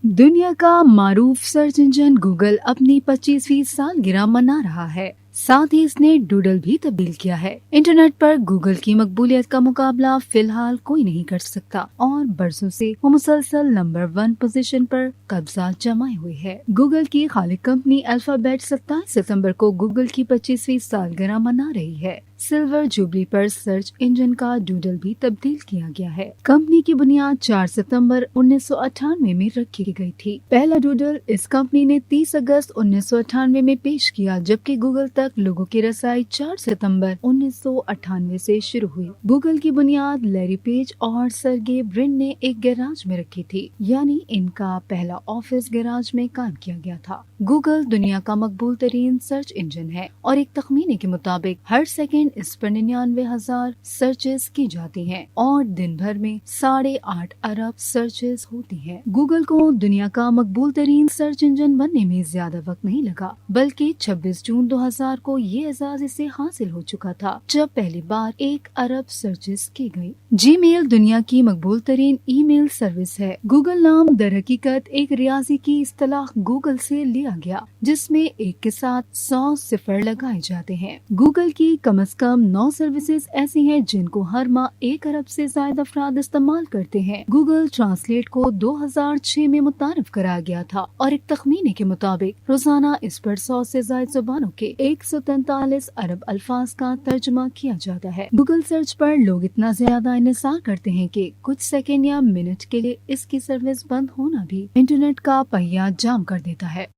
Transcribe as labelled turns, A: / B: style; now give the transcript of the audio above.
A: دنیا کا معروف سرچ انجن گوگل اپنی 25ویں سالگرہ منا رہا ہے۔ ساتھ ہی اس نے ڈوڈل بھی تبدیل کیا ہے۔ انٹرنیٹ پر گوگل کی مقبولیت کا مقابلہ فی الحال کوئی نہیں کر سکتا اور برسوں سے وہ مسلسل نمبر 1 پوزیشن پر قبضہ جمائے ہوئے ہے۔ گوگل کی خالق کمپنی الفابیٹ 27 ستمبر کو گوگل کی 25ویں سالگرہ منا رہی ہے۔ سلور جوبلی پر سرچ انجن کا ڈوڈل بھی تبدیل کیا گیا ہے۔ کمپنی کی بنیاد 4 ستمبر 1998 میں رکھی گئی تھی۔ پہلا ڈوڈل اس کمپنی نے 30 اگست 1998 میں پیش کیا، جبکہ گوگل تک لوگوں کی رسائی 4 ستمبر 1998 سے شروع ہوئی۔ گوگل کی بنیاد لیری پیج اور سرگے برن نے ایک گیراج میں رکھی تھی، یعنی ان کا پہلا آفس گیراج میں قائم کیا گیا تھا۔ گوگل دنیا کا مقبول ترین سرچ انجن ہے اور ایک تخمینے کے مطابق ہر سیکنڈ اس پر 99,000 سرچز کی جاتی ہیں اور دن بھر میں 8.5 ارب سرچز ہوتی ہیں۔ گوگل کو دنیا کا مقبول ترین سرچ انجن بننے میں زیادہ وقت نہیں لگا، بلکہ 26 جون 2000 کو یہ اعزاز اسے حاصل ہو چکا تھا، جب پہلی بار 1 ارب سرچز کی گئی۔ جی میل دنیا کی مقبول ترین ای میل سروس ہے۔ گوگل نام در حقیقت ایک ریاضی کی اصطلاح گوگل سے لیا گیا، جس میں ایک کے ساتھ 100 صفر لگائے جاتے ہیں۔ گوگل کی کم از کم 9 سروسز ایسی ہیں جن کو ہر ماہ 1 ارب سے زائد افراد استعمال کرتے ہیں۔ گوگل ٹرانسلیٹ کو 2006 میں متعارف کرایا گیا تھا اور ایک تخمینے کے مطابق روزانہ اس پر 100 سے زائد زبانوں کے 143 ارب الفاظ کا ترجمہ کیا جاتا ہے۔ گوگل سرچ پر لوگ اتنا زیادہ انحصار کرتے ہیں کہ کچھ سیکنڈ یا منٹ کے لیے اس کی سروس بند ہونا بھی انٹرنیٹ کا پہیہ جام کر دیتا ہے۔